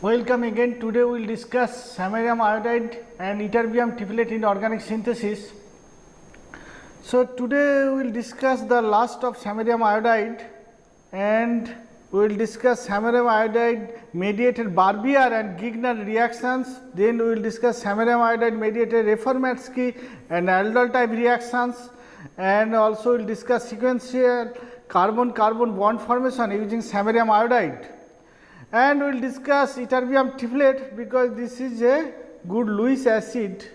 Welcome again. Today we will discuss samarium iodide and ytterbium triplet in organic synthesis. So today we will discuss the last of samarium iodide and we will discuss samarium iodide mediated Barbier and Gigner reactions. Then we will discuss samarium iodide mediated Reformatsky and aldol type reactions, and also we will discuss sequential carbon-carbon bond formation using samarium iodide. And we will discuss ytterbium triplet because this is a good Lewis acid.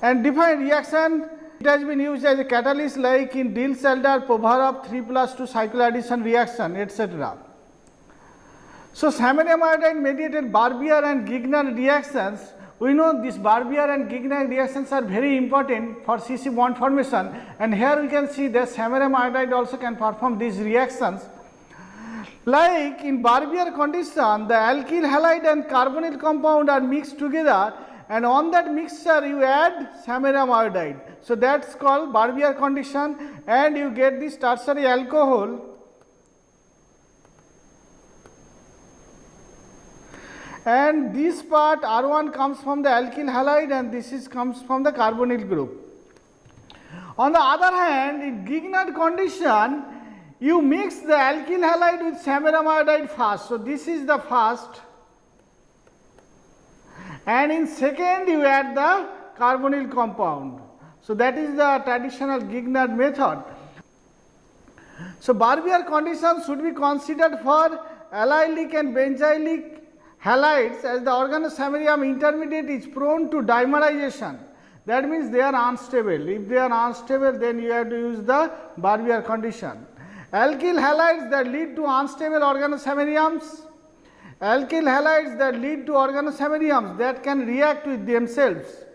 And define reaction, it has been used as a catalyst like in Diels-Alder, Provorov 3+2 cycloaddition reaction, etc. So samarium iodide mediated Barbier and Gigner reactions. We know these Barbier and Gigner reactions are very important for CC bond formation, and here we can see that samarium iodide also can perform these reactions. Like in Barbier condition, the alkyl halide and carbonyl compound are mixed together, and on that mixture you add samarium iodide. So that is called Barbier condition, and you get this tertiary alcohol. And this part R1 comes from the alkyl halide and this comes from the carbonyl group. On the other hand, in Gigner condition, you mix the alkyl halide with samarium iodide first. So this is the first, and in second you add the carbonyl compound. So that is the traditional Gigner method. So Barbier condition should be considered for allylic and benzylic halides, as the organosamarium intermediate is prone to dimerization. That means they are unstable. If they are unstable, then you have to use the Barbier condition. Alkyl halides that lead to unstable organosamariums, alkyl halides that lead to organosamariums that can react with themselves,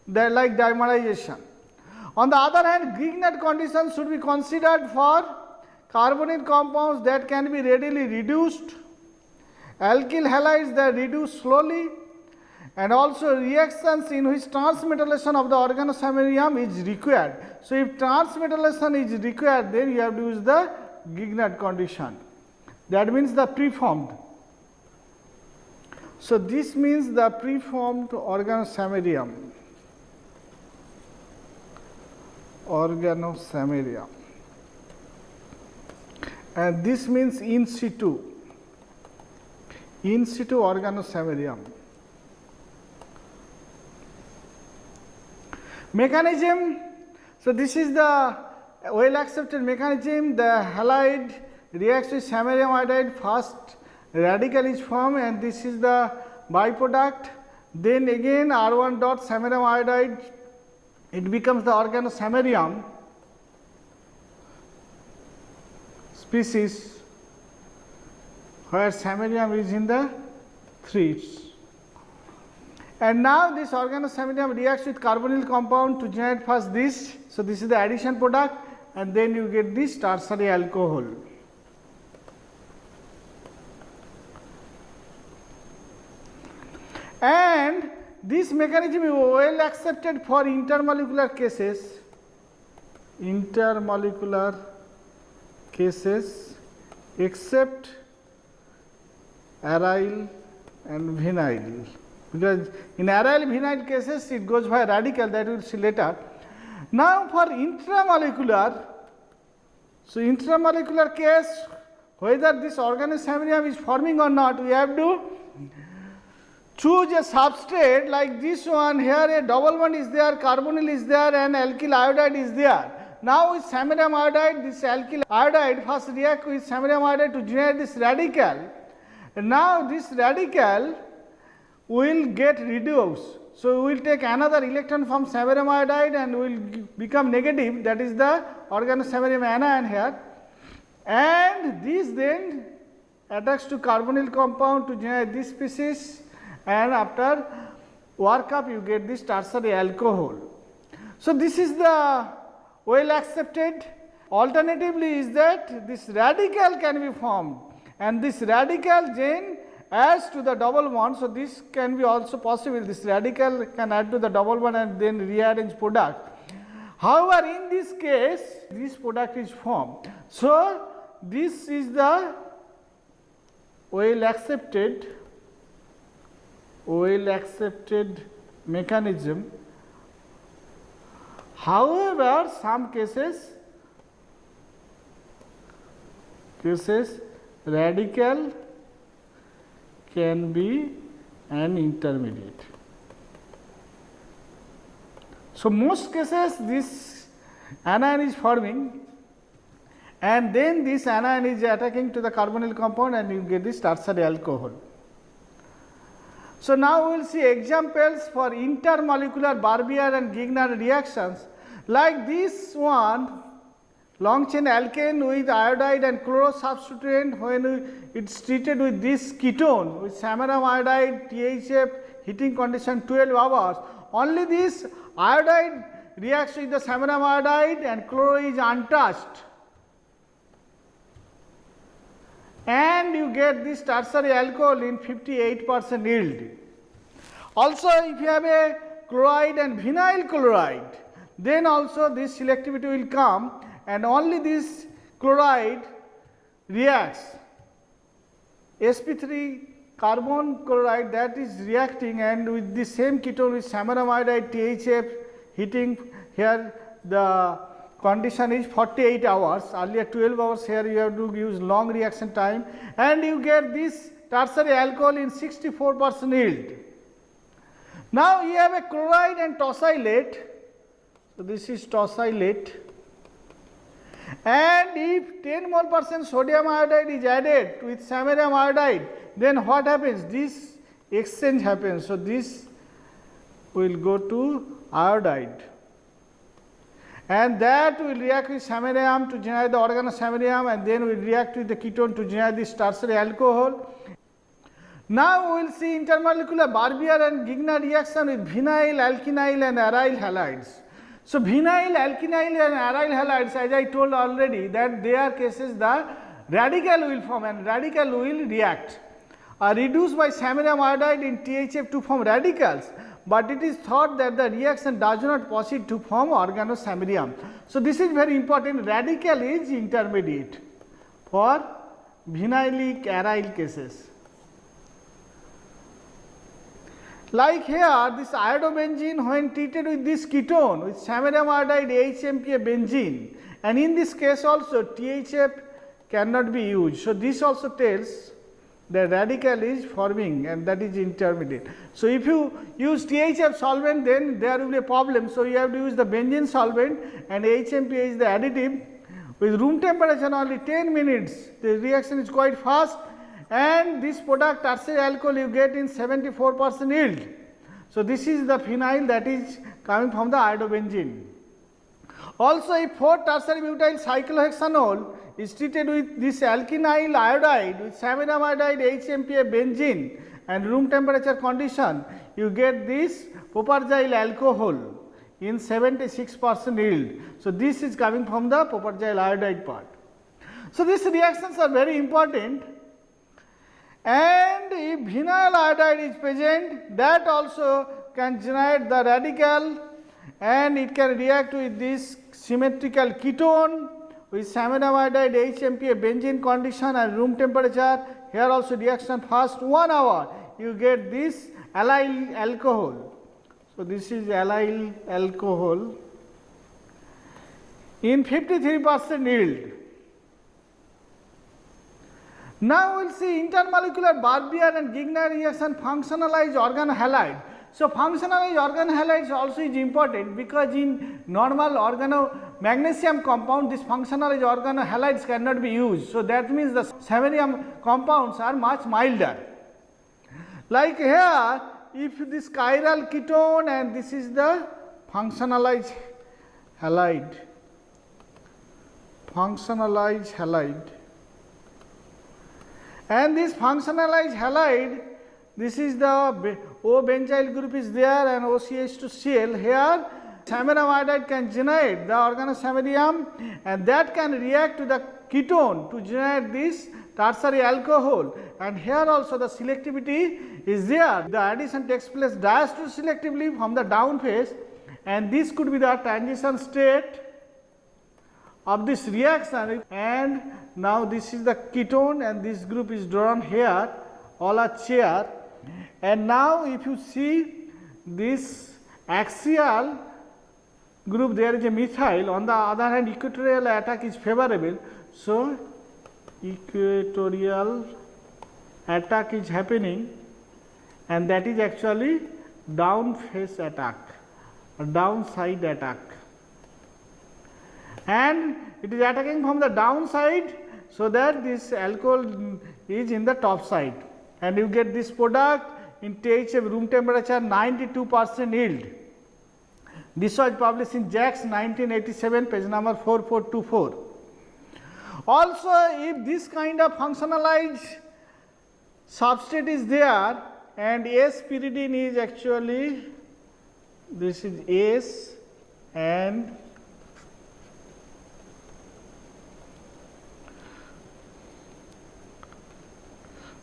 they are like dimerization. On the other hand, Gigner condition should be considered for carbonyl compounds that can be readily reduced, alkyl halides that reduce slowly, and also reactions in which transmetallation of the organosamarium is required. So if transmetallation is required, then you have to use the Gigner condition. That means the preformed. So this means the preformed organosamarium. And this means in situ organosamarium. Mechanism, so this is the well accepted mechanism. The halide reacts with samarium iodide, first radical is formed and this is the byproduct. Then again R1 dot samarium iodide, it becomes the organosamarium species, where samarium is in the 3's. And now this organosamarium reacts with carbonyl compound to generate first this. So this is the addition product, and then you get this tertiary alcohol. And this mechanism is well accepted for intermolecular cases, except aryl and vinyl, because in aryl vinyl cases it goes by radical, that we will see later. Now for intramolecular, so intramolecular case, whether this organosamarium is forming or not, we have to choose a substrate like this one. Here a double bond is there, carbonyl is there, and alkyl iodide is there. Now with samarium iodide, this alkyl iodide first react with samarium iodide to generate this radical. And now this radical will get reduced. So we will take another electron from samarium iodide and will become negative, that is the organosamarium anion here, and this then attacks to carbonyl compound to generate this species, and after workup you get this tertiary alcohol. So this is the well accepted. Alternatively is that this radical can be formed, and this radical then adds to the double bond. So this can be also possible, this radical can add to the double bond and then rearrange product. However, in this case this product is formed. So this is the well accepted mechanism. However, some cases radical can be an intermediate. So, most cases this anion is forming and then this anion is attacking to the carbonyl compound and you get this tertiary alcohol. So, now we will see examples for intermolecular Barbier and Grignard reactions like this one, long chain alkane with iodide and chloro substituent when it is treated with this ketone with samarium iodide THF heating condition 12 hours. Only this iodide reacts with the samarium iodide and chloro is untouched, and you get this tertiary alcohol in 58% yield. Also, if you have a chloride and vinyl chloride, then also this selectivity will come and only this chloride reacts. sp3 carbon chloride that is reacting and with the same ketone with samarium iodide THF heating, here the condition is 48 hours, earlier 12 hours, here you have to use long reaction time and you get this tertiary alcohol in 64% yield. Now, you have a chloride and tosylate. So, this is tosylate, and if 10 mole % sodium iodide is added with samarium iodide, then what happens? This exchange happens. So, this will go to iodide and that will react with samarium to generate the organosamarium and then will react with the ketone to generate this tertiary alcohol. Now, we will see intermolecular Barbier and Grignard reaction with vinyl, alkynyl and aryl halides. So, vinyl, alkynyl and aryl halides, as I told already that their cases the radical will form and radical will react, are reduced by samarium iodide in THF to form radicals, but it is thought that the reaction does not proceed to form organosamarium. So, this is very important, radical is intermediate for vinylic aryl cases. Like here, this iodobenzene when treated with this ketone with samarium iodide HMPA benzene, and in this case also THF cannot be used. So, this also tells the radical is forming and that is intermediate. So, if you use THF solvent, then there will be a problem. So, you have to use the benzene solvent and HMPA is the additive. With room temperature only 10 minutes, the reaction is quite fast and this product tertiary alcohol you get in 74% yield. So, this is the phenyl that is coming from the iodobenzene. Also, if 4 tertiary butyl cyclohexanol is treated with this alkynyl iodide with samarium iodide HMPA benzene and room temperature condition, you get this propargyl alcohol in 76% yield. So, this is coming from the propargyl iodide part. So, these reactions are very important. And if vinyl iodide is present, that also can generate the radical and it can react with this symmetrical ketone with samarium iodide HMPA benzene condition and room temperature. Here also reaction fast 1 hour, you get this allyl alcohol. So, this is allyl alcohol in 53% yield. Now, we will see intermolecular Barbier and Grignard reaction functionalized organohalide. So, functionalized organohalides also is important because in normal organomagnesium compound this functionalized organohalides cannot be used. So, that means the samarium compounds are much milder. Like here, if this chiral ketone and this is the functionalized halide, and this functionalized halide, this is the O benzyl group is there and OCH2Cl. Here samarium iodide can generate the organosamarium and that can react to the ketone to generate this tertiary alcohol, and here also the selectivity is there. The addition takes place diastole selectively from the down phase and this could be the transition state of this reaction, and now this is the ketone and this group is drawn here, all are chair, and now if you see this axial group, there is a methyl, on the other hand equatorial attack is favorable, so equatorial attack is happening, and that is actually down face attack or downside attack, and it is attacking from the downside, so that this alcohol is in the top side, and you get this product in THF room temperature 92% yield. This was published in JACS 1987, page number 4424. Also, if this kind of functionalized substrate is there and S pyridine is actually, this is S, and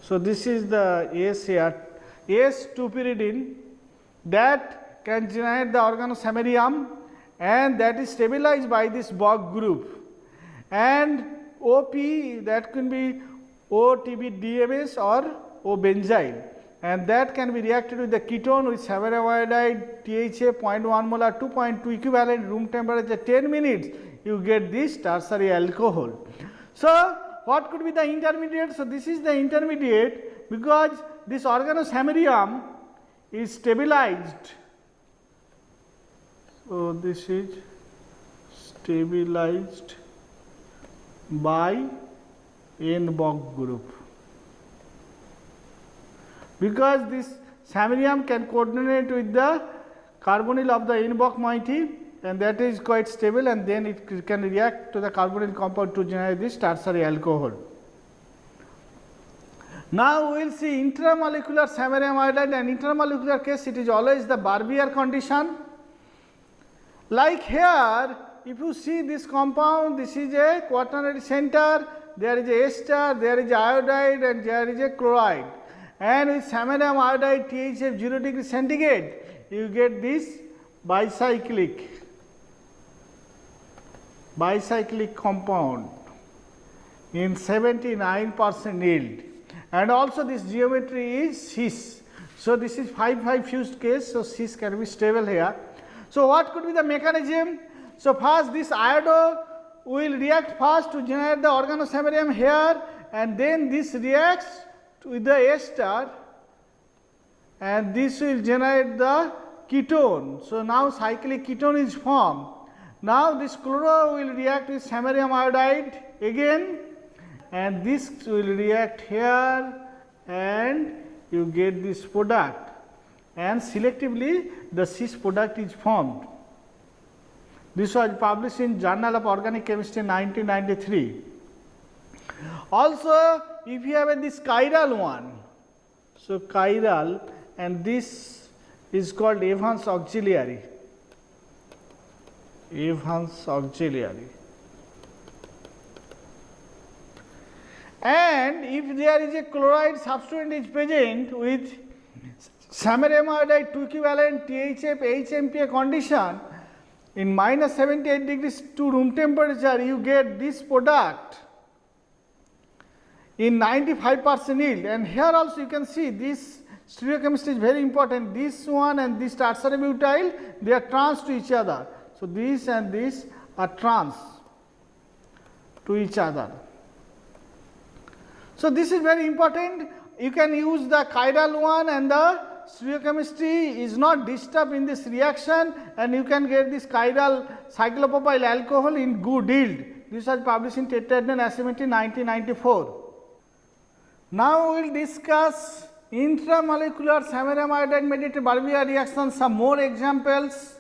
so this is the S here, S2-pyridine, that can generate the organosamarium, and that is stabilized by this Bock group, and OP, that can be OTBDMS or O-benzyl, and that can be reacted with the ketone with samarium iodide, THA 0.1 molar, 2.2 equivalent, room temperature 10 minutes, you get this tertiary alcohol. So, what could be the intermediate? So, this is the intermediate, because this organosamarium is stabilized. So, this is stabilized by N-Bock group, because this samarium can coordinate with the carbonyl of the N-Bock moiety, and that is quite stable, and then it can react to the carbonyl compound to generate this tertiary alcohol. Now, we will see intramolecular samarium iodide, and intramolecular case it is always the Barbier condition. Like here, if you see this compound, this is a quaternary center, there is a ester, there is a iodide, and there is a chloride, and with samarium iodide THF 0 degree centigrade, you get this bicyclic compound in 79% yield, and also this geometry is cis. So, this is 5-5 fused case, so cis can be stable here. So, what could be the mechanism? So, first this iodo will react first to generate the organosamarium here, and then this reacts with the ester, and this will generate the ketone. So, now cyclic ketone is formed. Now, this chloro will react with samarium iodide again, and this will react here, and you get this product, and selectively the cis product is formed. This was published in Journal of Organic Chemistry 1993. Also, if you have this chiral one, so chiral, and this is called Evans auxiliary. Evans auxiliary. And if there is a chloride substituent is present with samarium iodide 2 equivalent THF HMPA condition in minus 78 degrees to room temperature, you get this product in 95% yield, and here also you can see this stereochemistry is very important. This one and this tertiary butyl, they are trans to each other. So, this and this are trans to each other. So, this is very important. You can use the chiral one, and the stereochemistry is not disturbed in this reaction, and you can get this chiral cyclopropyl alcohol in good yield. This was published in Tetrahedron Asymmetry 1994. Now, we will discuss intramolecular samarium iodide mediated Barbier reactions, some more examples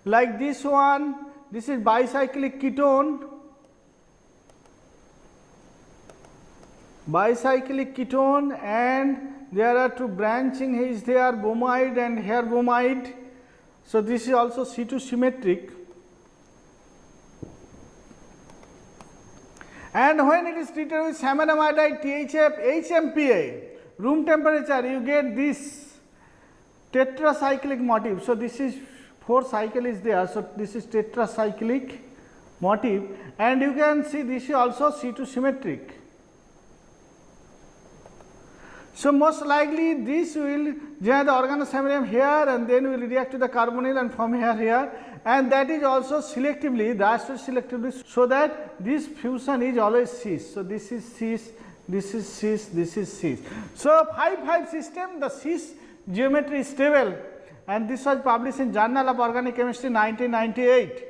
like this one. This is bicyclic ketone. Bicyclic ketone, and there are two branching is there, bromide and here bromide. So, this is also C2 symmetric, and when it is treated with samarium iodide THF HMPA, room temperature, you get this tetracyclic motif. So, this is 4 cycle is there. So, this is tetracyclic motif, and you can see this is also C2 symmetric. So, most likely this will generate the organosamarium here and then will react to the carbonyl and form here, and that is also selectively, diastole selectively, so that this fusion is always cis. So, this is cis, this is cis, this is cis. So, 5-5 system, the cis geometry is stable, and this was published in Journal of Organic Chemistry 1998.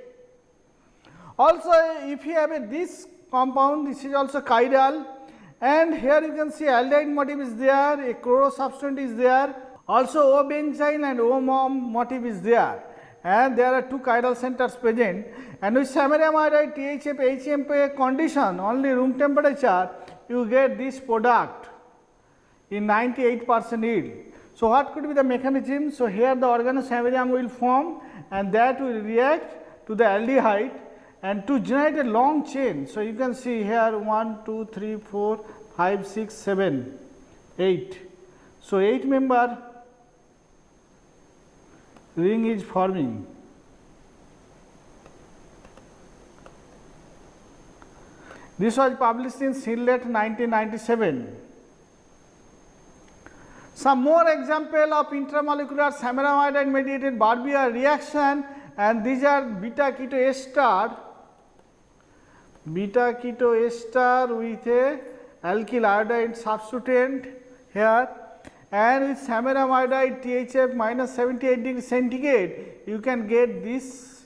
Also, if you have this compound, this is also chiral, and here you can see aldehyde motif is there, a chloro substituent is there, also O benzyl and O mom motif is there, and there are 2 chiral centers present, and with samarium iodide THF HMP condition, only room temperature, you get this product in 98% yield. So, what could be the mechanism? So, here the organosamarium will form and that will react to the aldehyde and to generate a long chain. So, you can see here 1, 2, 3, 4, 5, 6, 7, 8. So, 8 member ring is forming. This was published in Sinlet 1997. Some more example of intramolecular samarium iodide mediated Barbier reaction, and these are beta keto ester with a alkyl iodide substituent here, and with samarium iodide THF minus 78 degree centigrade, you can get this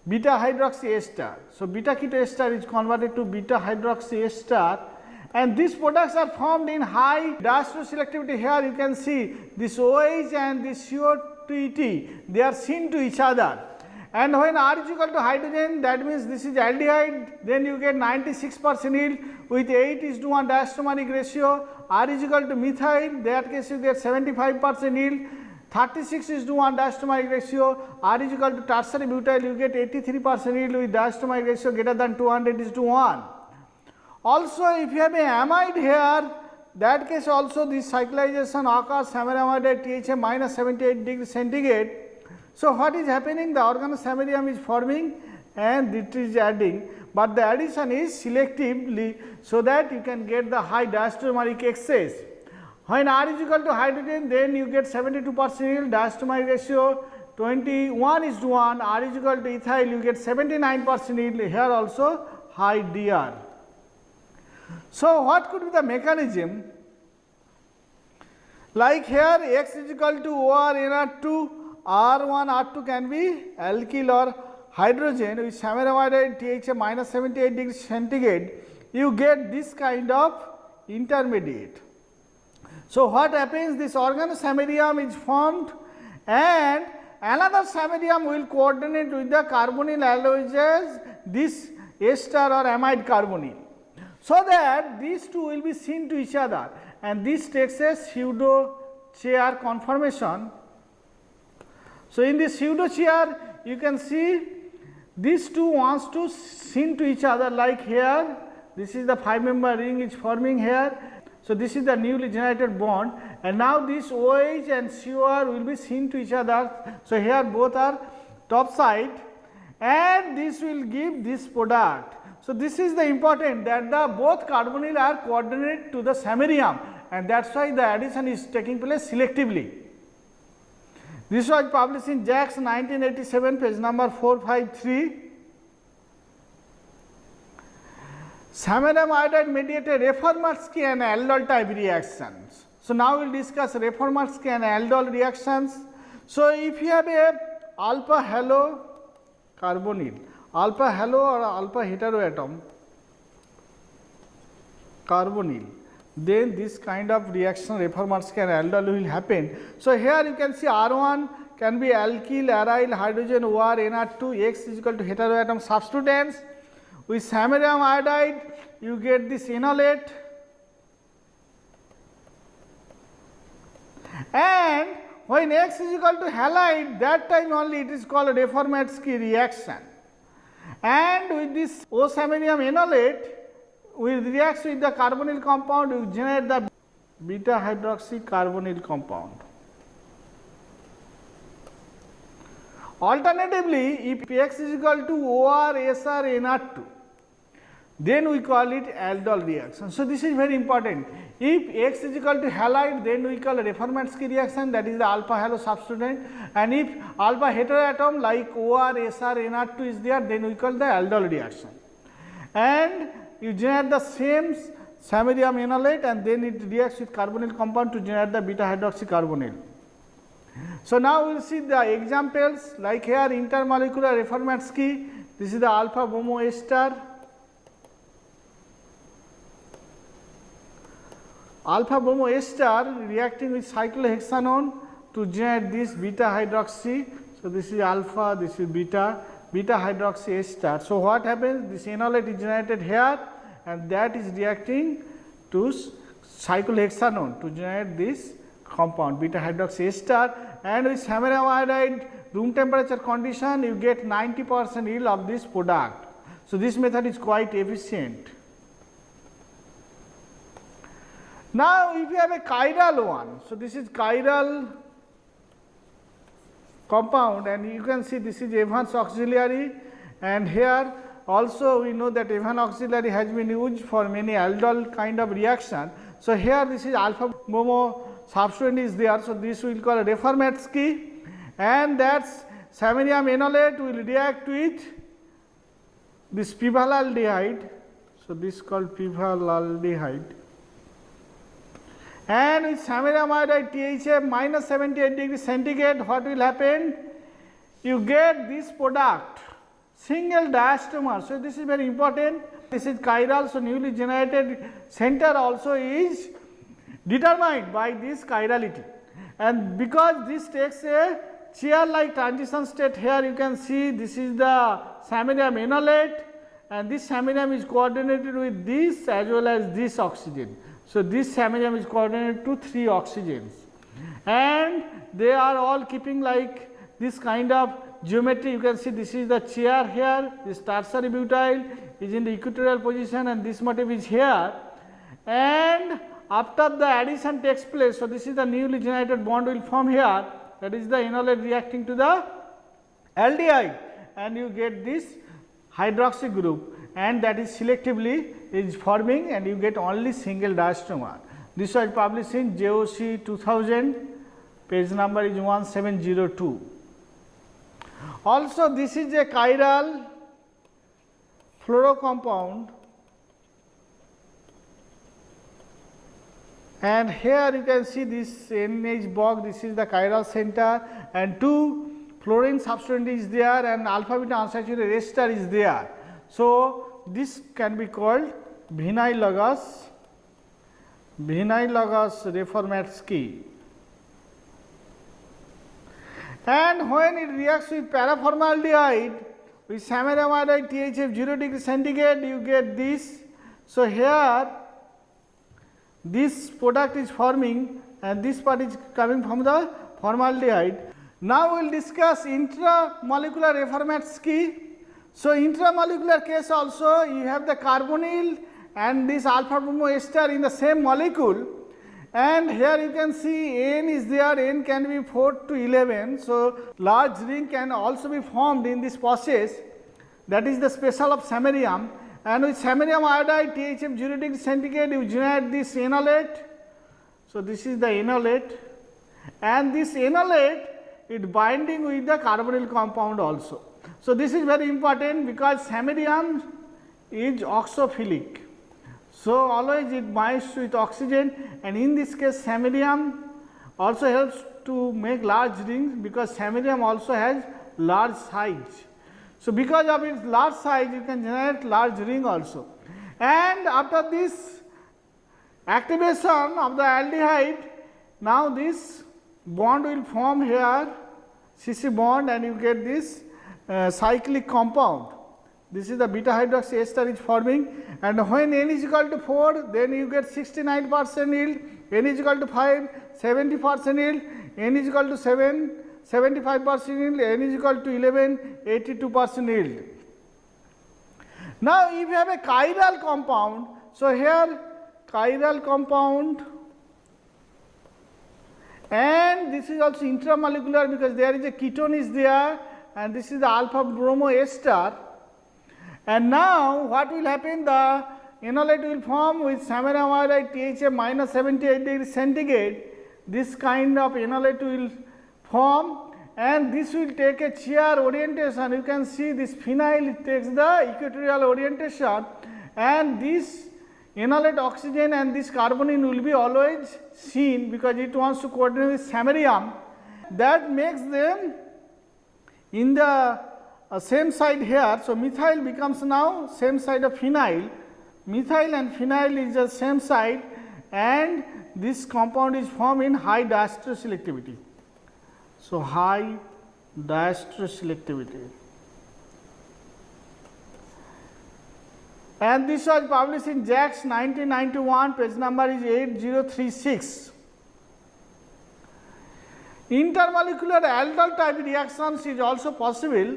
beta hydroxy ester. So, beta keto ester is converted to beta hydroxy ester, and these products are formed in high diastole selectivity. Here you can see this OH and this CO2ET, they are seen to each other, and when R is equal to hydrogen, that means this is aldehyde, then you get 96% yield with 8:1 diastereomeric ratio. R is equal to methyl, that case you get 75% yield, 36:1 diastereomeric ratio. R is equal to tertiary butyl, you get 83% yield with diastereomeric ratio greater than 200:1. Also, if you have a amide here, that case also this cyclization occurs samarium iodide THF minus 78 degree centigrade. So, what is happening? The organosamarium is forming and it is adding, but the addition is selectively, so that you can get the high diastereomeric excess. When R is equal to hydrogen, then you get 72% yield, diastereomeric ratio 21:1, R is equal to ethyl, you get 79% yield, here also high DR. So, what could be the mechanism? Like here X is equal to OR NR2, R1 R2 can be alkyl or hydrogen with samarium iodide THF minus 78 degree centigrade, you get this kind of intermediate. So, what happens? This organosamarium is formed and another samarium will coordinate with the carbonyl alloys this ester or amide carbonyl, so that these two will be seen to each other, and this takes a pseudo chair conformation. So, in this pseudo chair you can see these two wants to seen to each other, like here this is the 5-member ring is forming here. So, this is the newly generated bond, and now this OH and COR will be seen to each other. So, here both are top side and this will give this product. So, this is the important, that the both carbonyl are coordinated to the samarium, and that is why the addition is taking place selectively. This was published in JACS 1987, page number 453. Samarium iodide mediated Reformatsky and aldol type reactions. So, now we will discuss Reformatsky and aldol reactions. So, if you have a alpha halo carbonyl, alpha halo or alpha heteroatom carbonyl, then this kind of reaction Reformatsky and aldol will happen. So, here you can see R1 can be alkyl, aryl, hydrogen, OR, NR2, X is equal to heteroatom substituents. With samarium iodide, you get this enolate, and when X is equal to halide, that time only it is called a Reformatsky reaction. And with this O samarium enolate, will react with the carbonyl compound, you generate the beta hydroxy carbonyl compound. Alternatively, if X is equal to OR, SR, NR2, then we call it aldol reaction. So, this is very important. If X is equal to halide, then we call Reformatsky reaction, that is the alpha halo substituent, and if alpha heteroatom like OR, SR, NR2 is there, then we call the aldol reaction. And you generate the same samarium enolate and then it reacts with carbonyl compound to generate the beta hydroxycarbonyl. So, now we will see the examples like here intermolecular Reformatsky, this is the alpha bromo A star. Alpha bromo A star reacting with cyclohexanone to generate this beta hydroxy. So, this is alpha, this is beta hydroxy A star. So, what happens? This enolate is generated here and that is reacting to cyclohexanone to generate this compound beta hydroxy A star, and with samarium iodide room temperature condition you get 90% yield of this product. So, this method is quite efficient. Now, if you have a chiral one, so this is chiral compound and you can see this is Evans auxiliary, and here also we know that Evans auxiliary has been used for many aldol kind of reaction. So, here this is alpha bromo substituent is there. So, this we will call Reformatsky, and that samarium enolate will react with this pivalaldehyde. So, this is called pivalaldehyde, and with samarium iodide THF minus 78 degrees centigrade, what will happen? You get this product single diastereomer. So, this is very important. This is chiral. So, newly generated center also is determined by this chirality, and because this takes a chair like transition state, here you can see this is the samarium enolate and this samarium is coordinated with this as well as this oxygen. So, this samarium is coordinated to 3 oxygens and they are all keeping like this kind of geometry. You can see this is the chair here, this tertiary butyl is in the equatorial position and this motif is here, and after the addition takes place. So, this is the newly generated bond will form here, that is the enolate reacting to the aldehyde and you get this hydroxy group, and that is selectively is forming and you get only single diastereomer. This was published in JOC 2000, page number is 1702. Also, this is a chiral fluorocompound, and here you can see this NH box, this is the chiral center and 2 fluorine substituent is there and alpha beta unsaturated ester is there. So, this can be called vinylogous Reformatsky, and when it reacts with paraformaldehyde with samarium iodide THF 0 degree centigrade you get this. So, here this product is forming and this part is coming from the formaldehyde. Now, we will discuss intramolecular Reformatsky. So, intramolecular case also you have the carbonyl and this alpha bromo ester in the same molecule, and here you can see N is there, N can be 4 to 11. So, large ring can also be formed in this process, that is the special of samarium, and with samarium iodide THF 0 degree centigrade you generate this enolate. So, this is the enolate and this enolate it binding with the carbonyl compound also. So, this is very important because samarium is oxophilic. So, always it binds with oxygen, and in this case samarium also helps to make large rings because samarium also has large size. So, because of its large size you can generate large ring also, and after this activation of the aldehyde, now this bond will form here CC bond and you get this cyclic compound. This is the beta hydroxy ester is forming, and when N is equal to 4 then you get 69% yield, N is equal to 5 70% yield, N is equal to 7 75% yield, N is equal to 11 82% yield. Now, if you have a chiral compound, so here chiral compound, and this is also intramolecular because there is a ketone is there and this is the alpha bromo A star. And now what will happen? The enolate will form with samarium iodide THA minus 78 degrees centigrade. This kind of enolate will form, and this will take a shear orientation. You can see this phenyl takes the equatorial orientation, and this enolate oxygen and this carbonyl will be always seen because it wants to coordinate with samarium. That makes them in the same side here. So, methyl becomes now same side of phenyl. Methyl and phenyl is the same side, and this compound is formed in high diester selectivity. So, high diester selectivity. And this was published in JACS 1991, page number is 8036. Intermolecular aldol type reactions is also possible.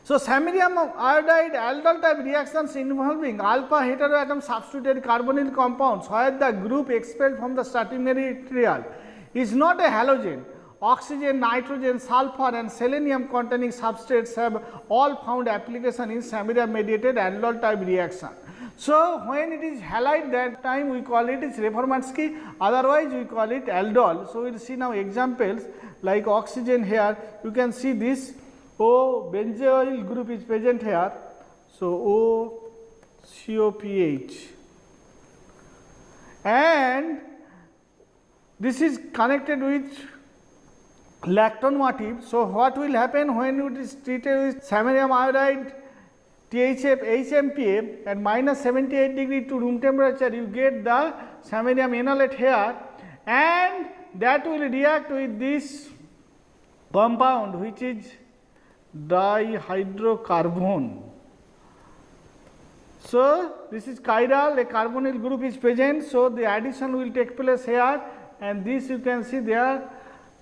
So, samarium iodide aldol type reactions involving alpha heteroatom substituted carbonyl compounds where the group expelled from the starting material is not a halogen. Oxygen, nitrogen, sulfur and selenium containing substrates have all found application in samarium mediated aldol type reaction. So, when it is halide, that time we call it is Reformansky, otherwise we call it aldol. So, we will see now examples like oxygen here. You can see this O benzoyl group is present here. So, O COPH, and this is connected with lactone motif. So, what will happen when it is treated with samarium iodide THF HMPA at minus 78 degree to room temperature, you get the samarium enolate here, and that will react with this compound which is dihydrocarbon. So, this is chiral, a carbonyl group is present. So, the addition will take place here, and this you can see there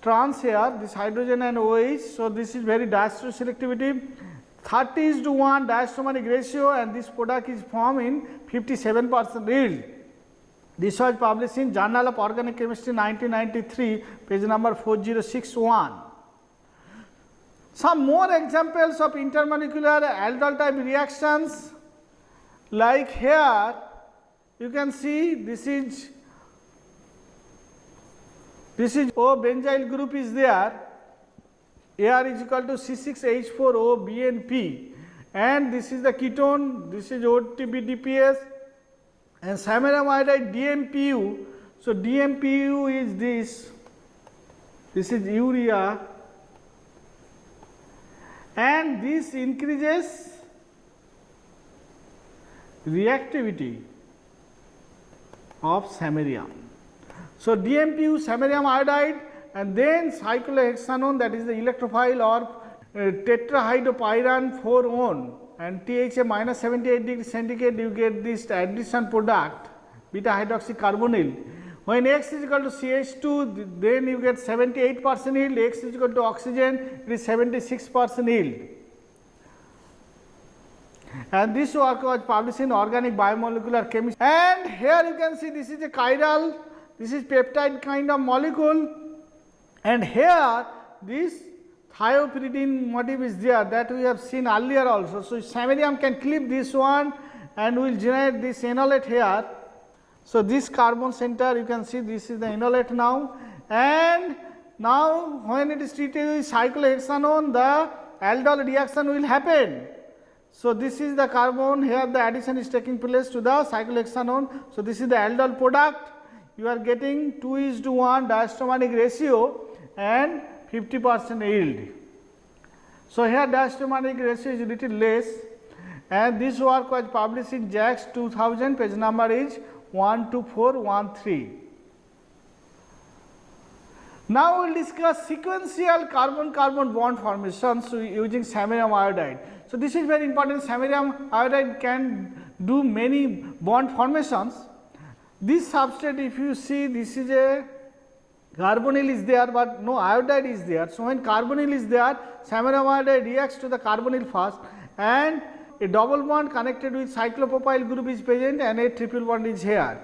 trans here, this hydrogen and OH. So, this is very diester selectivity, 30:1 diastereomeric ratio, and this product is formed in 57% yield. This was published in Journal of Organic Chemistry 1993, page number 4061. Some more examples of intermolecular aldol type reactions, like here you can see this is O benzyl group is there, Ar is equal to C6H4O BNP, and this is the ketone, this is OTBDPS, and samarium iodide DMPU. So, DMPU is this is urea, and this increases reactivity of samarium. So, DMPU samarium iodide, and then cyclohexanone, that is the electrophile, or tetrahydropyran 4-one, and THA minus 78 degrees centigrade, you get this addition product beta hydroxycarbonyl. When X is equal to CH2, then you get 78% yield, X is equal to oxygen, it is 76% yield. And this work was published in Organic Biomolecular Chemistry. And here you can see this is a chiral, this is peptide kind of molecule, and here this thiopyridine motif is there, that we have seen earlier also. So, samarium can clip this one and will generate this enolate here. So, this carbon center, you can see this is the enolate now, and now when it is treated with cyclohexanone, the aldol reaction will happen. So, this is the carbon, here the addition is taking place to the cyclohexanone. So, this is the aldol product, you are getting 2:1 diastereomeric ratio and 50% yield. So, here diastereomeric ratio is little less, and this work was published in JACS 2000, page number is 12413. Now, we will discuss sequential carbon-carbon bond formations using samarium iodide. So, this is very important. Samarium iodide can do many bond formations. This substrate, if you see, this is a carbonyl is there, but no iodide is there. So, when carbonyl is there, samarium iodide reacts to the carbonyl first, and a double bond connected with cyclopropyl group is present, and a triple bond is here.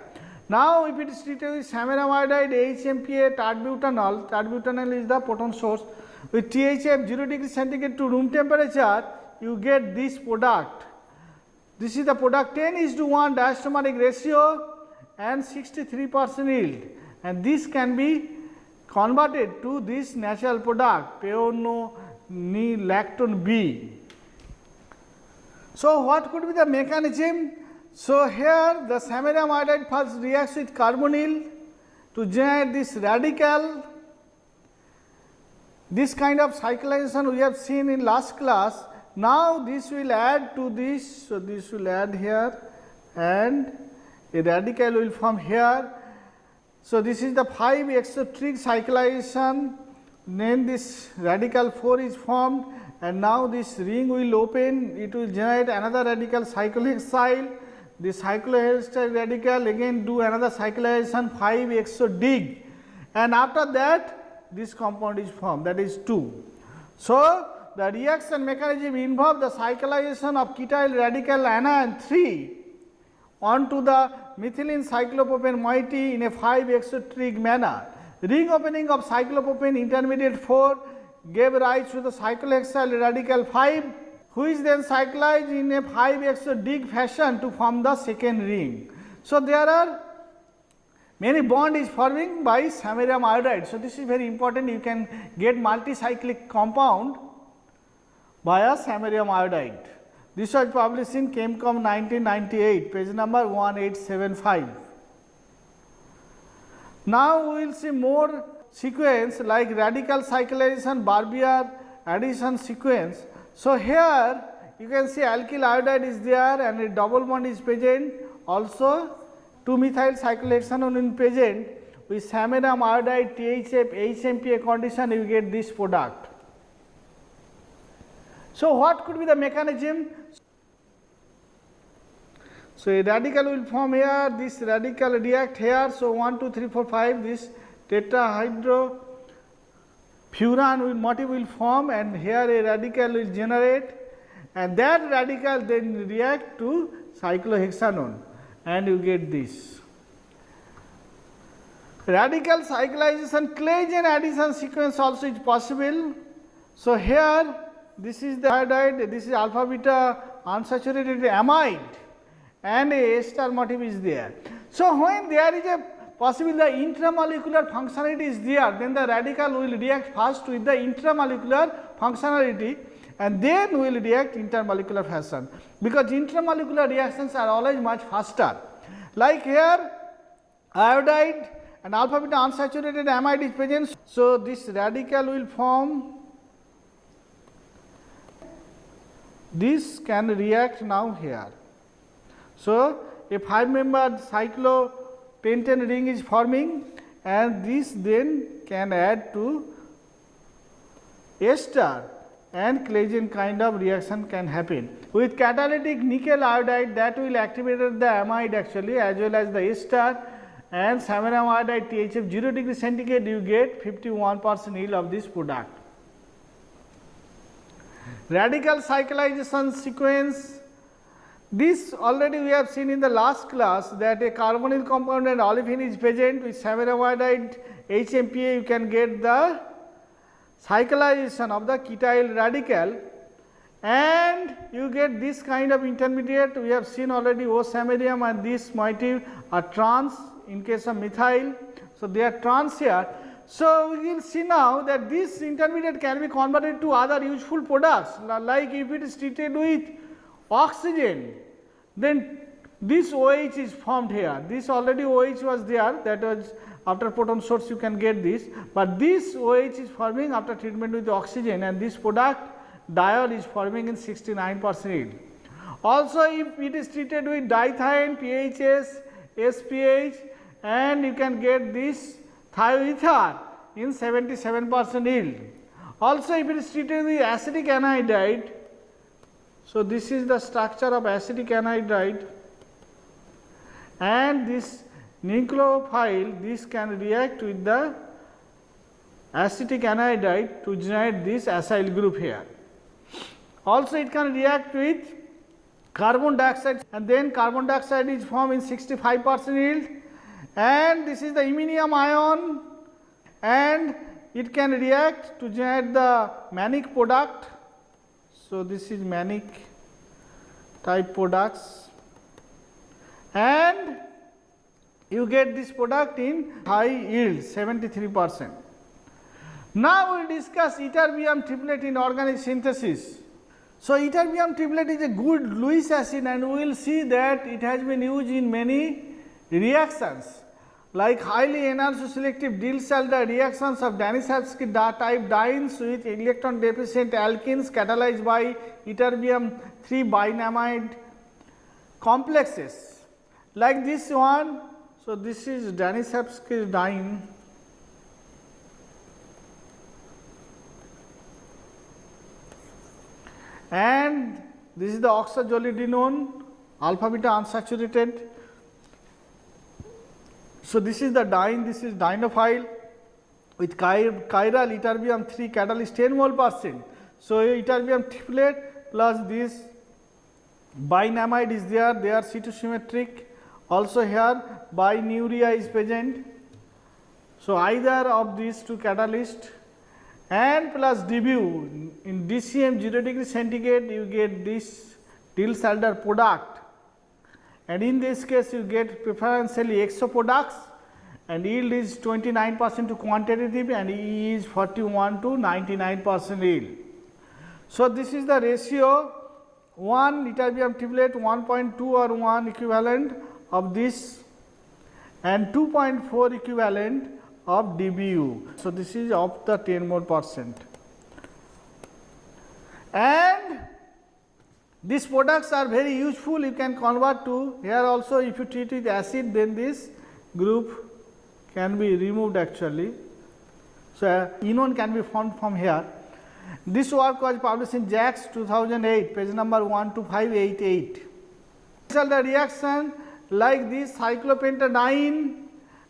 Now, if it is treated with samarium iodide HMPA tert butanol is the proton source, with THF 0 degree centigrade to room temperature, you get this product. This is the product 10:1 diastomatic ratio and 63% yield, and this can be converted to this natural product peonolactone B. So, what could be the mechanism? So, here the samarium iodide first reacts with carbonyl to generate this radical. This kind of cyclization we have seen in last class. Now, this will add to this. So, this will add here and a radical will form here. So, this is the 5 exotrig cyclization, then this radical 4 is formed, and now this ring will open, it will generate another radical cyclohexyl. The cyclohexyl radical again do another cyclization 5 exodig, and after that this compound is formed, that is 2. So, the reaction mechanism involve the cyclization of ketyl radical anion 3 onto the methylene cyclopropane moiety in a 5 exotrig manner. Ring opening of cyclopropane intermediate 4 gave rise to the cyclohexyl radical 5, which then cyclized in a 5 exodig fashion to form the second ring. So, there are many bond is forming by samarium iodide. So, this is very important, you can get multicyclic compound via samarium iodide. This was published in ChemCom 1998, page number 1875. Now, we will see more sequence like radical cyclization, Barbier addition sequence. So, here you can see alkyl iodide is there and a double bond is present, also 2-methyl cyclohexanone is present. With samarium iodide THF HMPA condition, you get this product. So, what could be the mechanism? So, a radical will form here, this radical react here. So, 1, 2, 3, 4, 5, this tetrahydrofuran motif will form, and here a radical will generate, and that radical then react to cyclohexanone, and you get this. Radical cyclization Clay-Jane addition sequence also is possible. So, here this is the iodide, this is alpha beta unsaturated amide, and a ester motif is there. So, when there is a possible the intramolecular functionality is there, then the radical will react first with the intramolecular functionality and then will react intermolecular fashion, because intramolecular reactions are always much faster. Like here iodide and alpha beta unsaturated amide is present. So, this radical will form, this can react now here. So, a 5-membered cyclopentane ring is forming, and this then can add to ester, and Clay-Jane kind of reaction can happen. With catalytic nickel iodide, that will activate the amide actually as well as the ester, and samarium iodide THF 0 degree centigrade, you get 51% yield of this product. Radical cyclization sequence, this already we have seen in the last class, that a carbonyl compound and olefin is present. With samarium iodide HMPA, you can get the cyclization of the ketyl radical, and you get this kind of intermediate. We have seen already O samarium and this moiety are trans in case of methyl. So, they are trans here. So, we will see now that this intermediate can be converted to other useful products, like if it is treated with oxygen, then this OH is formed here. This already OH was there, that was after proton source you can get this, but this OH is forming after treatment with oxygen, and this product diol is forming in 69% yield. Also, if it is treated with dithiene, PHS, SPH, and you can get this thioether in 77% yield. Also, if it is treated with acetic anhydride, so this is the structure of acetic anhydride, and this nucleophile, this can react with the acetic anhydride to generate this acyl group here. Also, it can react with carbon dioxide, and then carbon dioxide is formed in 65% yield, and this is the iminium ion, and it can react to generate the manic product. So, this is manic type products, and you get this product in high yield 73%. Now, we will discuss ytterbium triplet in organic synthesis. So, ytterbium triplet is a good Lewis acid, and we will see that it has been used in many reactions like highly enantioselective Diels-Alder reactions of Stanislavski type dienes with electron deficient alkenes catalyzed by ytterbium 3 binamide complexes like this one. So, this is Stanislavski diene, and this is the oxazolidinone alpha beta unsaturated. So, this is the diene, this is dienophile with chiral ytterbium 3 catalyst 10 mole %. So, ytterbium triplet plus this binamide is there, they are cytosymmetric. Also here binuria is present. So, either of these two catalysts and plus DBU in DCM 0 degree centigrade you get this Diels-Alder product, and in this case you get preferentially exo products, and yield is 29% to quantitative and E is 41 to 99% yield. So, this is the ratio 1 ytterbium triplet 1.2 or 1 equivalent of this and 2.4 equivalent of DBU. So, this is of the 10 more %, and these products are very useful. You can convert to here also, if you treat with acid, then this group can be removed actually. So, enone can be formed from here. This work was published in JACS 2008, page number 12588. The reaction like this cyclopentadiene,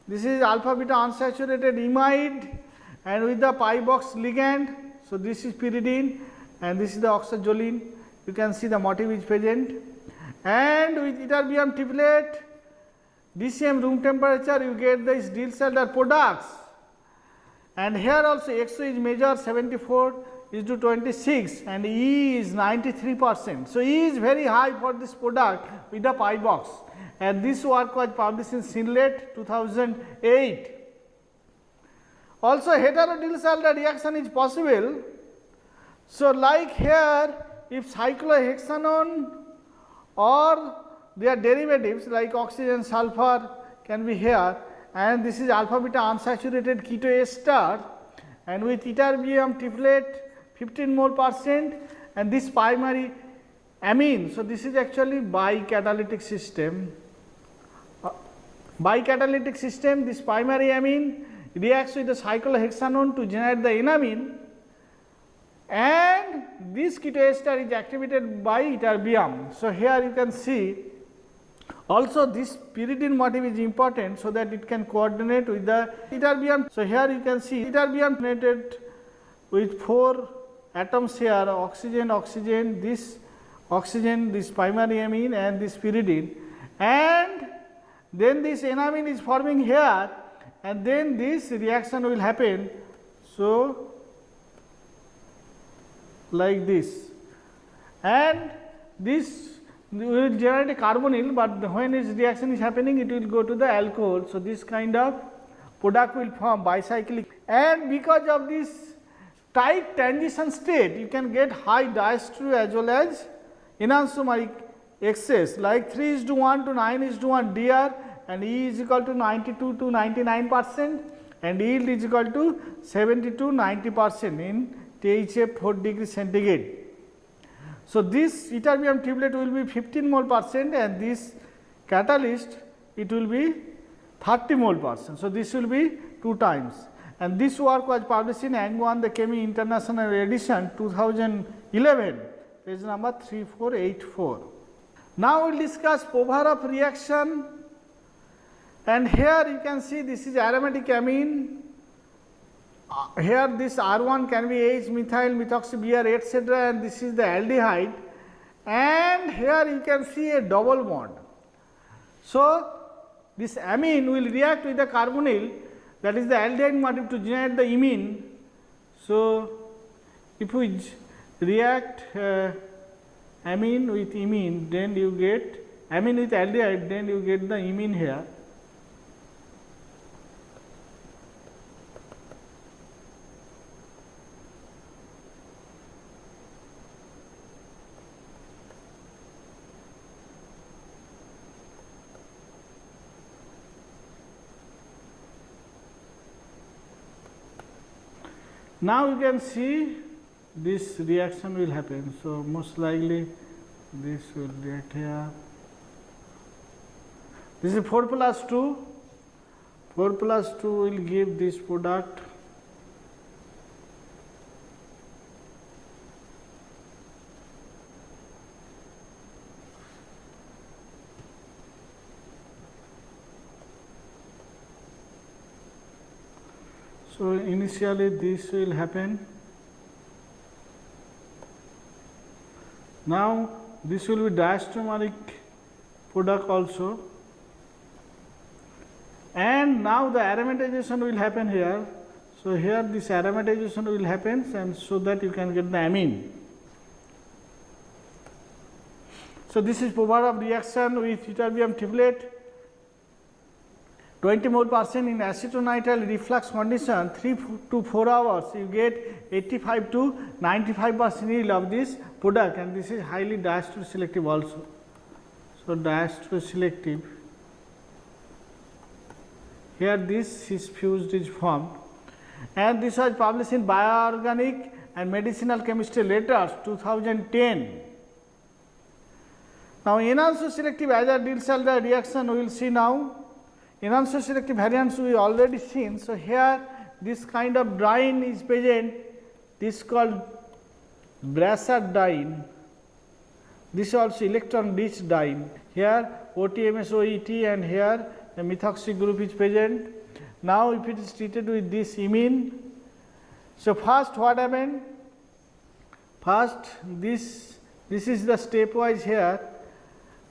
this is alpha beta unsaturated imide and with the pi box ligand. So, this is pyridine and this is the oxazolene. You can see the motif is present, and with ytterbium triplet DCM room temperature you get this Diels-Alder products, and here also XO is measured 74:26 and E is 93%. So, E is very high for this product with the pi box, and this work was published in Sinlet 2008. Also hetero Diels-Alder reaction is possible. So, like here, if cyclohexanone or their derivatives like oxygen sulfur can be here, and this is alpha beta unsaturated keto ester, and with ytterbium triplet 15 mole %, and this primary amine. So, this is actually bicatalytic system. Bicatalytic system, this primary amine reacts with the cyclohexanone to generate the enamine, and this keto ester is activated by ytterbium. So, here you can see also this pyridine motif is important, so that it can coordinate with the ytterbium. So, here you can see ytterbium connected with 4 atoms here, oxygen, oxygen, this primary amine and this pyridine, and then this enamine is forming here, and then this reaction will happen. So, like this, and this will generate a carbonyl, but when this reaction is happening it will go to the alcohol. So, this kind of product will form bicyclic, and because of this tight transition state you can get high diastrophe as well as enantiomeric excess like 3:1 to 9:1 DR, and E is equal to 92 to 99% and yield is equal to 70 to 90% in THF 4 degree centigrade. So, this ytterbium triplet will be 15 mole %, and this catalyst it will be 30 mole %. So, this will be 2 times, and this work was published in Anglo and the Chemie International Edition 2011, page number 3484. Now, we will discuss Povarov reaction, and here you can see this is aromatic amine. Here this R1 can be H methyl methoxy-BR etc., and this is the aldehyde, and here you can see a double bond. So, this amine will react with the carbonyl, that is the aldehyde motif, to generate the imine, So, if we react amine with imine, then you get amine with aldehyde, then you get the imine here. Now you can see this reaction will happen. So, most likely this will react here. This is 4 plus 2. 4 plus 2 will give this product. So, initially this will happen. Now, this will be diastereomeric product also, and now the aromatization will happen here. So, here this aromatization will happen, and so that you can get the amine. So, this is Prabha reaction with ytterbium triplet. 20 more percent in acetonitrile reflux condition, 3 to 4 hours you get 85 to 95% yield of this product, and this is highly diaster selective also. So, diaster selective, here this cis fused is formed, and this was published in Bioorganic and Medicinal Chemistry Letters 2010. Now, enantioselective azide reaction we will see now. Enantioselective variants we already seen. So, here this kind of diene is present, this is called Brassard diene. This is also electron rich diene. Here OTMSOET, and here the methoxy group is present. Now, if it is treated with this imine, so first what happened? First this is the stepwise here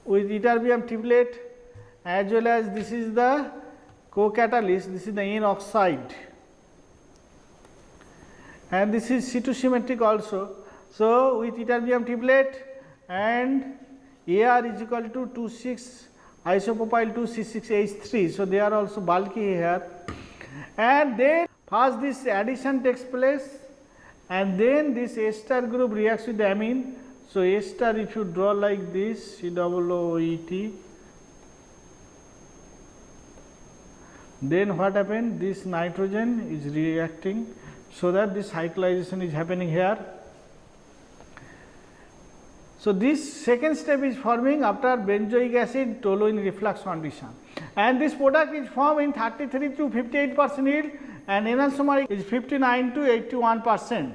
with ytterbium triplet, as well as this is the co-catalyst, this is the N oxide, and this is C2 symmetric also. So, with ytterbium triplet and AR is equal to 2,6 isopropyl 2C6H3. So, they are also bulky here, and then first this addition takes place, and then this A star group reacts with the amine. So, A star if you draw like this, COOET, then what happened? This nitrogen is reacting, so that this cyclization is happening here. So, this second step is forming after benzoic acid toluene reflux condition, and this product is formed in 33 to 58% yield, and enantiomer is 59 to 81%.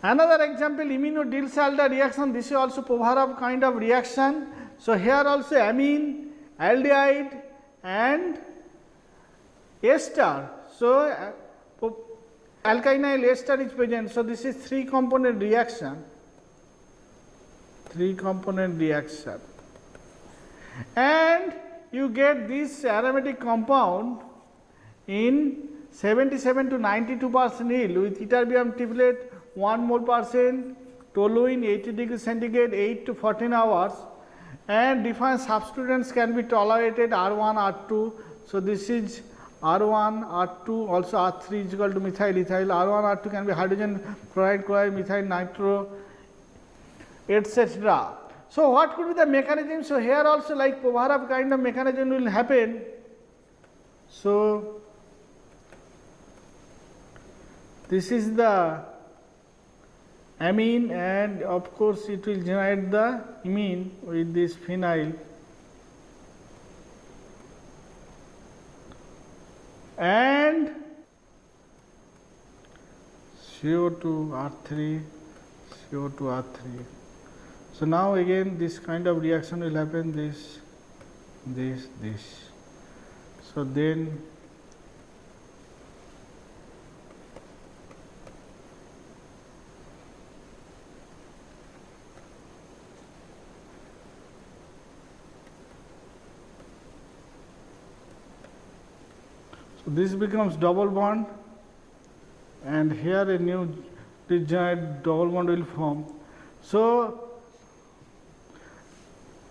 Another example, imino-Diels-Alder reaction. This is also Prabha kind of reaction. So, here also amine, aldehyde and A star. So, alkynyl A star is present. So, this is 3 component reaction, and you get this aromatic compound in 77 to 92% yield with ytterbium triplet 1 mole %, toluene 80 degrees centigrade 8 to 14 hours, and different substituents can be tolerated R1, R2. So, this is R1, R2, also R3 is equal to methyl ethyl. R1, R2 can be hydrogen chloride, chloride, methyl, nitro, etc. So, what could be the mechanism? So, here also like Prabha kind of mechanism will happen. So, this is the amine, and of course, it will generate the imine with this phenyl, and CO2 R3, CO2 R3. So, now again this kind of reaction will happen, this. So, then So this becomes double bond, and here a new degenerate double bond will form. So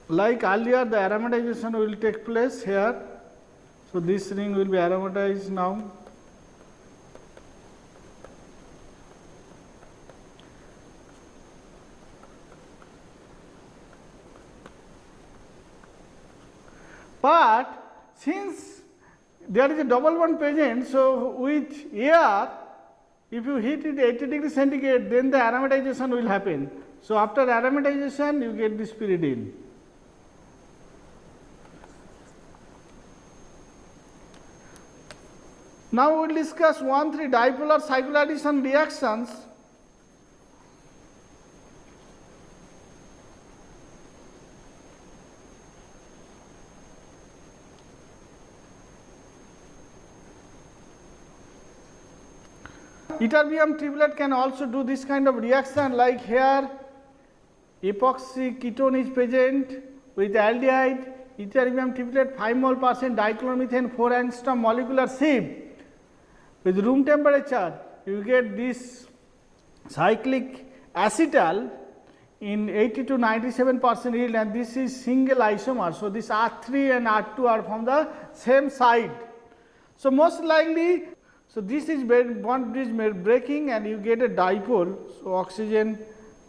like earlier, the aromatization will take place here. So this ring will be aromatized now. But since there is a double bond present, so with air, if you heat it 80 degrees centigrade, then the aromatization will happen. So after aromatization, you get this pyridine. Now we will discuss 1,3 dipolar cycloaddition reactions. Ytterbium triplet can also do this kind of reaction, like here epoxy ketone is present with aldehyde, ytterbium triplet 5 mole % dichloromethane 4 angstrom molecular sieve. With room temperature, you get this cyclic acetal in 80 to 97% yield, and this is single isomer. So this R3 and R2 are from the same side. So most likely, so this is bond bridge breaking, and you get a dipole. So oxygen,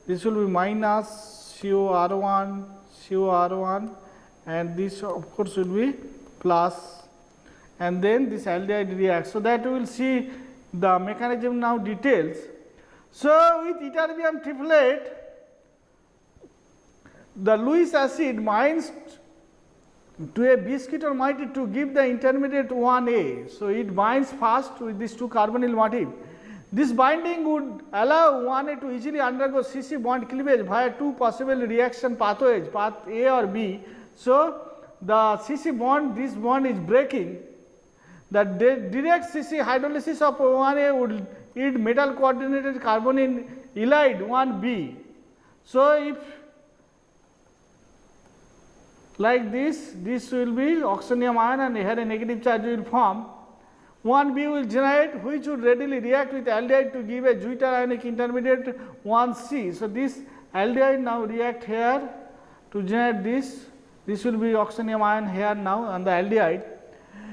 this will be minus COR1, and this of course will be plus, and then this aldehyde reacts. So that we will see the mechanism now details. So with ytterbium triplet, the Lewis acid binds to a bis keton moiety to give the intermediate 1A. So it binds fast with this 2 carbonyl motif. This binding would allow 1A to easily undergo CC bond cleavage via 2 possible reaction pathways, path A or B. So the CC bond, this bond is breaking. The direct CC hydrolysis of 1A would yield metal coordinated carbonyl ylide 1B. So if like this will be oxonium ion, and here a negative charge will form. 1B will generate, which would readily react with aldehyde to give a Juiter ionic intermediate 1C. So this aldehyde now react here to generate this. This will be oxonium ion here now on the aldehyde.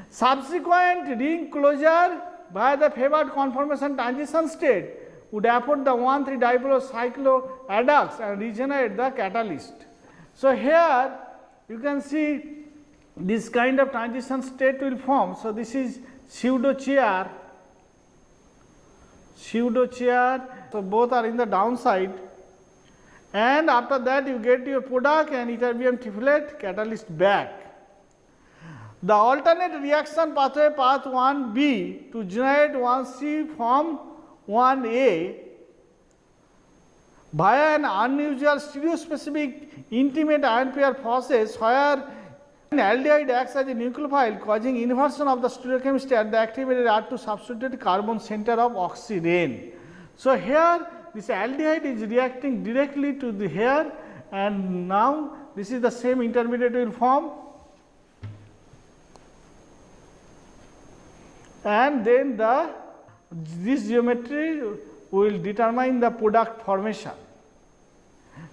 Subsequent ring closure by the favored conformation transition state would afford the 1,3 dipolar cycloadducts and regenerate the catalyst. So here you can see this kind of transition state will form. So this is pseudo chair. So both are in the downside, and after that you get your product and ytterbium triplet catalyst back. The alternate reaction pathway, path 1B, to generate 1C from 1A via an unusual stereospecific intimate ion pair process, where an aldehyde acts as a nucleophile, causing inversion of the stereochemistry at the activated R2 substituted carbon center of oxygen. So here this aldehyde is reacting directly to the here, and now this is the same intermediate will form, and then this geometry will determine the product formation.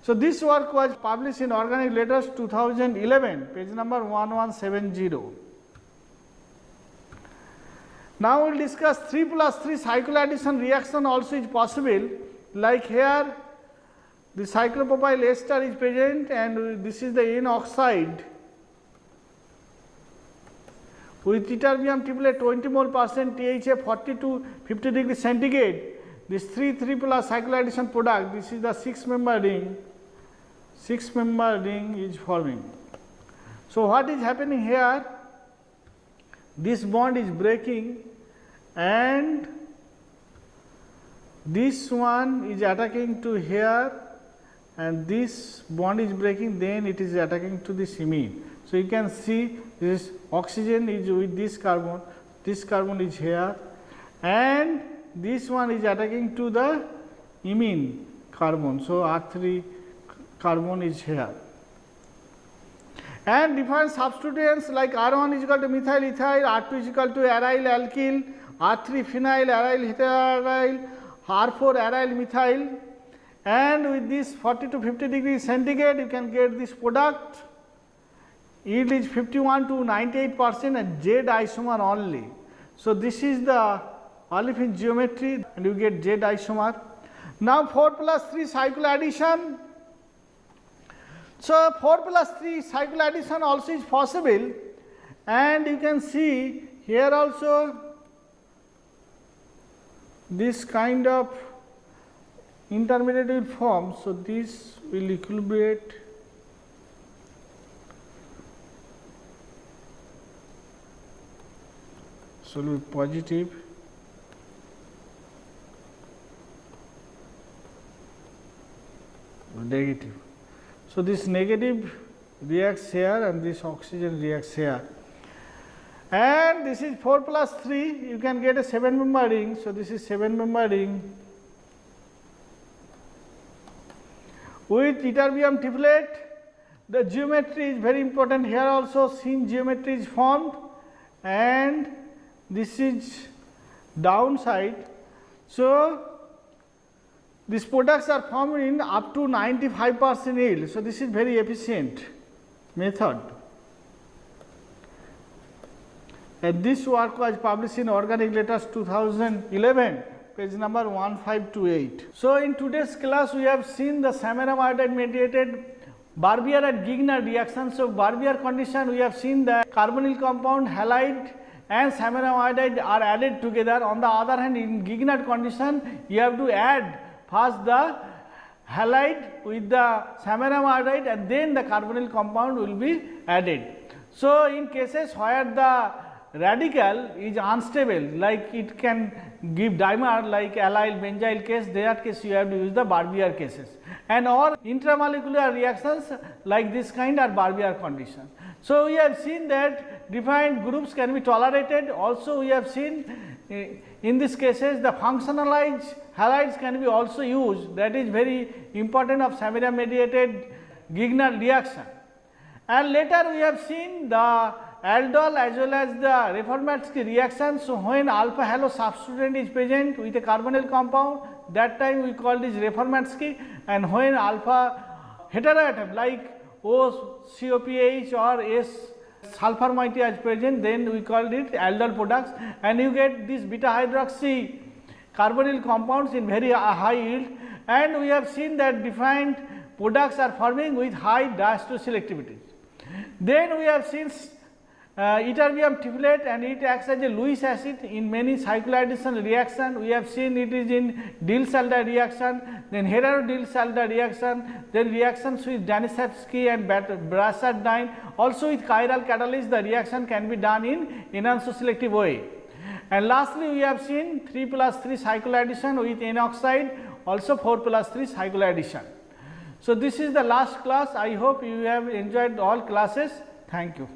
So this work was published in Organic Letters 2011, page number 1170. Now we will discuss 3+3 cycloaddition reaction also is possible, like here the cyclopropyl ester is present, and this is the N oxide with ytterbium triplet 20 mole % THA 40 to 50 degrees centigrade. This 3 plus cycloaddition product, this is the 6-member ring. 6-member ring is forming. So what is happening here? This bond is breaking, and this one is attacking to here, and this bond is breaking, then it is attacking to this imine. So you can see this oxygen is with this carbon is here, and this one is attacking to the imine carbon. So R3 carbon is here, and different substituents like R1 is equal to methyl ethyl, R2 is equal to aryl alkyl, R3 phenyl aryl heteroaryl, R4 aryl methyl, and with this 40 to 50 degrees centigrade you can get this product. Yield is 51 to 98% and Z isomer only. So, this is the olefin geometry and you get Z isomer. Now, 4 plus 3 cycle addition. So, 4 plus 3 cycle addition also is possible, and you can see here also this kind of intermediate will form. So, this will equilibrate so will be positive or negative. So, this negative reacts here and this oxygen reacts here, and this is 4 plus 3 you can get a 7 member ring. So, this is 7 member ring with ytterbium triplet. The geometry is very important here also, syn geometry is formed and this is downside. So, these products are formed in up to 95% yield. So, this is very efficient method, and this work was published in Organic Letters 2011, page number 1528. So, in today's class we have seen the samarium iodide mediated Barbier and Grignard reaction. So, Barbier condition we have seen that carbonyl compound halide and samarium iodide are added together. On the other hand, in Grignard condition you have to add first the halide with the samarium iodide and then the carbonyl compound will be added. So, in cases where the radical is unstable, like it can give dimer like allyl benzyl case, that case you have to use the Barbier cases, and or intramolecular reactions like this kind are Barbier condition. So, we have seen that defined groups can be tolerated. Also, we have seen in these cases the functionalized halides can be also used, that is very important of samarium mediated Grignard reaction. And later we have seen the aldol as well as the Reformatsky reaction. So, when alpha halo substituent is present with a carbonyl compound, that time we call this Reformatsky, and when alpha heteroatom like OCOPH or S sulfur moiety is present, then we call it aldol products, and you get this beta hydroxy carbonyl compounds in very high yield, and we have seen that defined products are forming with high diastereoselectivity. Then we have seen ytterbium triplet, and it acts as a Lewis acid in many cycloaddition reaction. We have seen it is in Diels-Alder reaction, then hetero-Diels-Alder reaction, then reactions with Danisevsky and Brassard-Dine. Also with chiral catalyst the reaction can be done in enantioselective way. And lastly, we have seen 3 plus 3 cycloaddition with N oxide, also 4 plus 3 cycloaddition. So, this is the last class. I hope you have enjoyed all classes. Thank you.